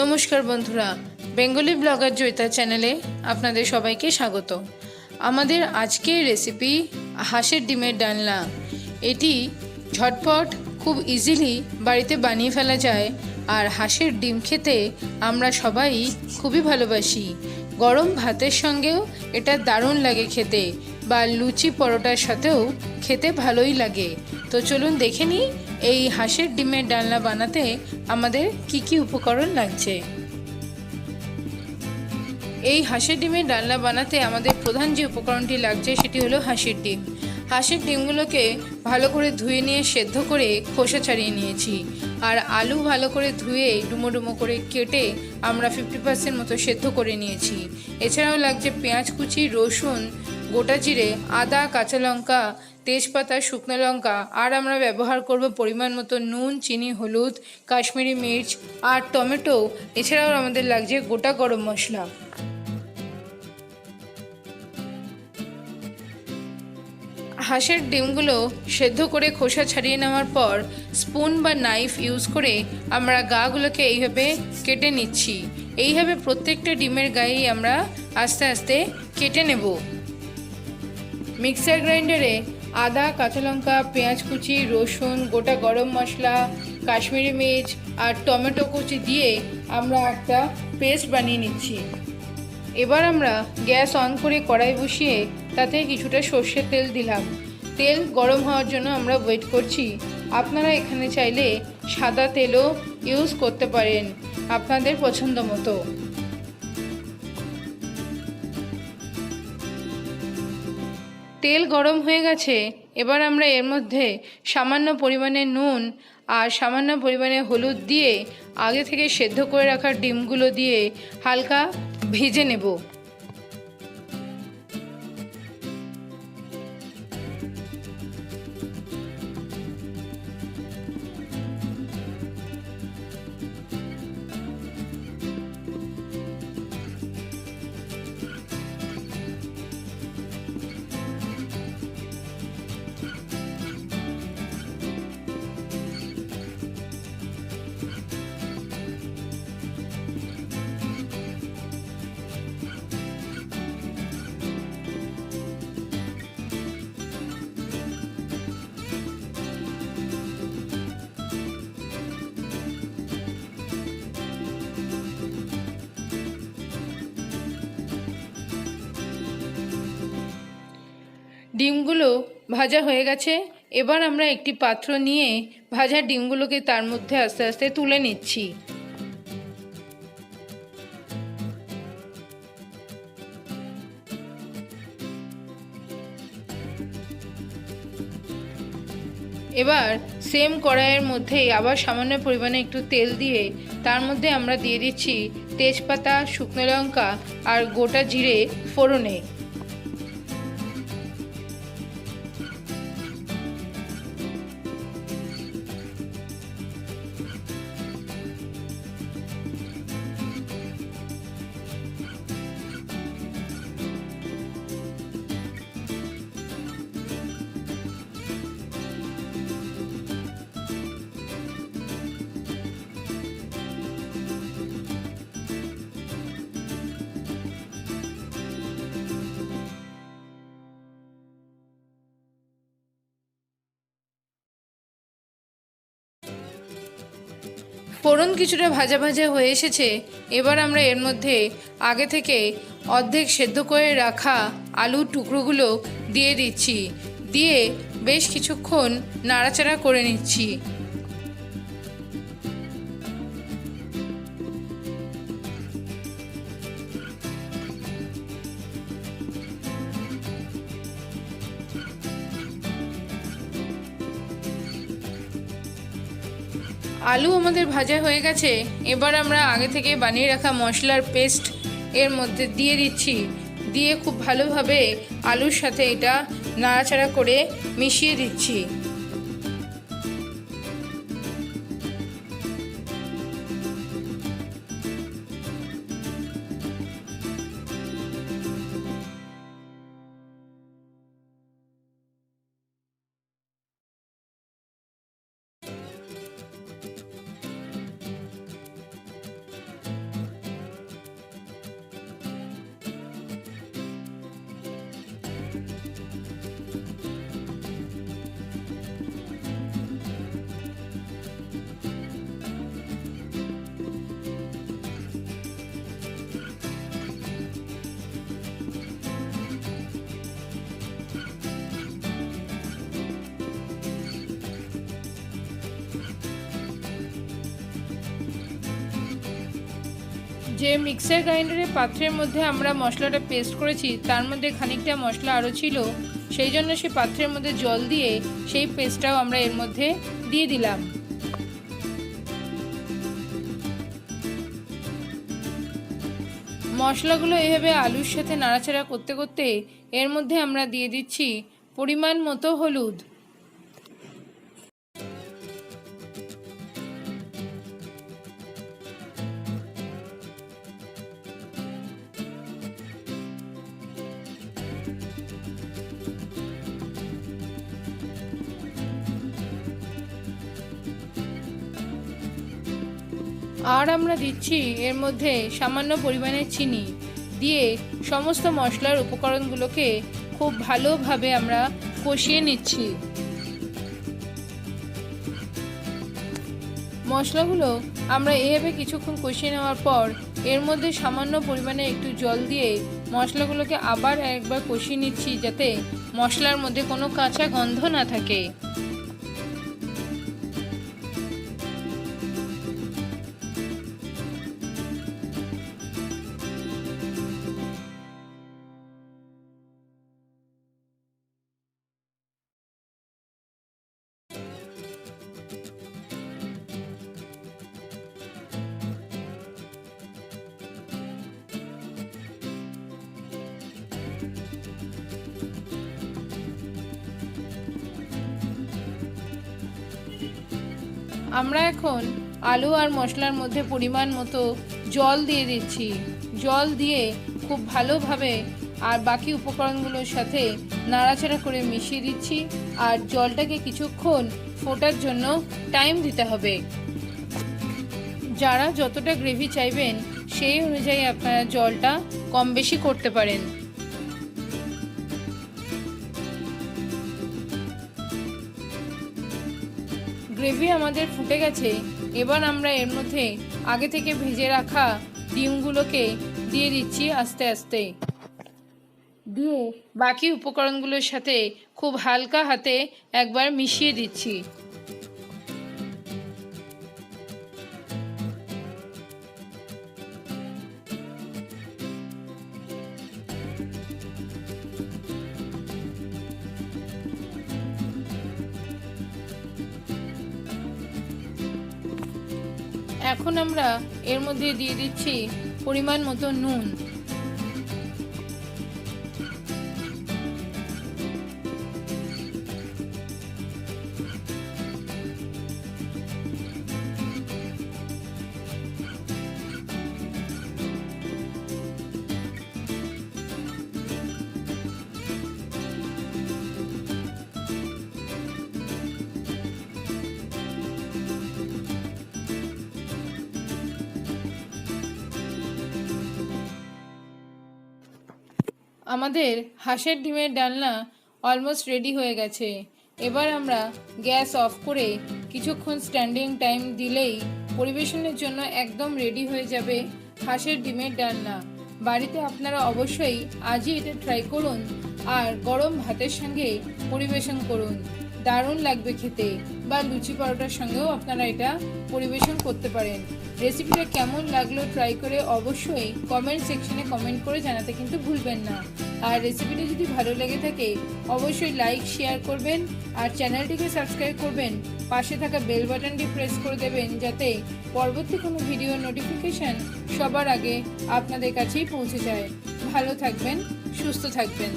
নমস্কার বন্ধুরা, Bengali blogger Joyita চ্যানেলে আপনাদের সবাইকে স্বাগত। আমাদের আজকের রেসিপি হাঁসের ডিমের ডালনা। এটি ঝটপট খুব ইজিলি বাড়িতে বানিয়ে ফেলা যায়। আর হাঁসের ডিম খেতে আমরা সবাই খুবই ভালোবাসি। গরম ভাতের সঙ্গেও এটা দারুণ লাগে খেতে, বা লুচি পরোটার সাথেও খেতে ভালোই লাগে। তো চলুন দেখে নিই এই হাঁসের ডিমের ডালনা বানাতে আমাদের কি কি উপকরণ লাগছে। এই হাঁসের ডিমের ডালনা বানাতে আমাদের প্রধান যে উপকরণটি লাগছে সেটি হলো হাঁসের ডিম। হাঁসের ডিমগুলোকে ভালো করে ধুয়ে নিয়ে সেদ্ধ করে খোসা ছাড়িয়ে নিয়েছি। আর আলু ভালো করে ধুয়ে ডুমো ডুমো করে কেটে আমরা 50% মতো সেদ্ধ করে নিয়েছি। এছাড়াও লাগছে পেঁয়াজ কুচি, রসুন, গোটা জিরে, আদা, কাঁচা লঙ্কা, তেজপাতা, শুকনো লঙ্কা, আর আমরা ব্যবহার করব পরিমাণ মতো নুন, চিনি, হলুদ, কাশ্মীরি মির্চ আর টমেটো। এছাড়াও আমাদের লাগছে গোটা গরম মশলা। হাঁসের ডিমগুলো সেদ্ধ করে খোসা ছাড়িয়ে নেওয়ার পর স্পুন বা নাইফ ইউজ করে আমরা গাগুলোকে এইভাবে কেটে নিচ্ছি। এইভাবে প্রত্যেকটা ডিমের গায়েই আমরা আস্তে আস্তে কেটে নেব। মিক্সার গ্রাইন্ডারে আদা, কাঁচা লঙ্কা, পেঁয়াজ কুচি, রসুন, গোটা গরম মশলা, কাশ্মীরি মির্চ আর টমেটো কুচি দিয়ে আমরা একটা পেস্ট বানিয়ে নিচ্ছি। এবার আমরা গ্যাস অন করে কড়াই বসিয়ে তাতে কিছুটা সর্ষের তেল দিলাম। তেল গরম হওয়ার জন্য আমরা ওয়েট করছি। আপনারা এখানে চাইলে সাদা তেলও ইউজ করতে পারেন আপনাদের পছন্দ মতো। তেল গরম হয়ে গেছে। এবার আমরা এর মধ্যে সামান্য পরিমাণে নুন আর সামান্য পরিমাণে হলুদ দিয়ে আগে থেকে সেদ্ধ করে রাখা ডিমগুলো দিয়ে হালকা ভেজে নেব। ডিমগুলো ভাজা হয়ে গেছে। এবার আমরা একটি পাত্র নিয়ে ভাজা ডিমগুলোকে তার মধ্যে আস্তে আস্তে তুলে নিচ্ছি। এবার সেম কড়াইয়ের মধ্যেই আবার সামান্য পরিমাণে একটু তেল দিয়ে তার মধ্যে আমরা দিয়ে দিচ্ছি তেজপাতা, শুকনো লঙ্কা আর গোটা জিরে ফোড়নে। ফোড়ন কিছুটা ভাজা ভাজা হয়ে এসেছে। এবার আমরা এর মধ্যে আগে থেকে অর্ধেক সেদ্ধ করে রাখা আলুর টুকরোগুলো দিয়ে দিচ্ছি। দিয়ে বেশ কিছুক্ষণ নাড়াচাড়া করে নিচ্ছি। আলু আমাদের ভাজা হয়ে গেছে। এবার আমরা আগে থেকে বানিয়ে রাখা মশলার পেস্ট এর মধ্যে দিয়ে দিচ্ছি। দিয়ে খুব ভালোভাবে আলুর সাথে এটা নাড়াচাড়া করে মিশিয়ে দিচ্ছি। যে মিক্সার গ্রাইন্ডারের পাত্রের মধ্যে আমরা মশলাটা পেস্ট করেছি তার মধ্যে খানিকটা মশলা আরও ছিল, সেই জন্য সেই পাত্রের মধ্যে জল দিয়ে সেই পেস্টটাও আমরা এর মধ্যে দিয়ে দিলাম। মশলাগুলো এভাবে আলুর সাথে নাড়াচাড়া করতে করতে এর মধ্যে আমরা দিয়ে দিচ্ছি পরিমাণ মতো হলুদ। আর আমরা দিচ্ছি এর মধ্যে সামান্য পরিমাণে চিনি দিয়ে সমস্ত মশলার উপকরণগুলোকে খুব ভালোভাবে আমরা কষিয়ে নিচ্ছি। মশলাগুলো আমরা এভাবে কিছুক্ষণ কষিয়ে নেওয়ার পর এর মধ্যে সামান্য পরিমাণে একটু জল দিয়ে মশলাগুলোকে আবার একবার কষিয়ে নিচ্ছি, যাতে মশলার মধ্যে কোনো কাঁচা গন্ধ না থাকে। আমরা এখন আলু আর মশলার মধ্যে পরিমাণ মতো জল দিয়ে দিচ্ছি। জল দিয়ে খুব ভালোভাবে আর বাকি উপকরণগুলোর সাথে নাড়াচাড়া করে মিশিয়ে দিচ্ছি, আর জলটাকে কিছুক্ষণ ফোটার জন্য টাইম দিতে হবে। যারা যতটা গ্রেভি চাইবেন সেই অনুযায়ী আপনারা জলটা কম বেশি করতে পারেন। গ্রেভি আমাদের ফুটে গেছে, এবার আমরা এর মধ্যে আগে থেকে ভেজে রাখা ডিমগুলোকে দিয়ে দিচ্ছি আস্তে আস্তে, দিয়ে বাকি উপকরণগুলোর সাথে খুব হালকা হাতে একবার মিশিয়ে দিচ্ছি। এখন আমরা এর মধ্যে দিয়ে দিচ্ছি পরিমাণ মতো নুন। আমাদের হাঁসের ডিমের ডালনা অলমোস্ট রেডি হয়ে গেছে। এবার আমরা গ্যাস অফ করে কিছুক্ষণ স্ট্যান্ডিং টাইম দিলেই পরিবেশনের জন্য একদম রেডি হয়ে যাবে হাঁসের ডিমের ডালনা। বাড়িতে আপনারা অবশ্যই আজই এটা ট্রাই করুন আর গরম ভাতের সঙ্গে পরিবেশন করুন, দারুণ লাগবে খেতে। বা লুচি পরোটার সঙ্গেও আপনারা এটা পরিবেশন করতে পারেন। রেসিপিটা কেমন লাগলো ট্রাই করে অবশ্যই কমেন্ট সেকশনে কমেন্ট করে জানাতে কিন্তু ভুলবেন না। আর রেসিপিটা যদি ভালো লেগে থাকে অবশ্যই লাইক শেয়ার করবেন আর চ্যানেলটিকে সাবস্ক্রাইব করবেন। পাশে থাকা বেল বাটনটি প্রেস করে দেবেন যাতে পরবর্তী কোনো ভিডিও নোটিফিকেশন সবার আগে আপনাদের কাছেই পৌঁছে যায়। ভালো থাকবেন, সুস্থ থাকবেন।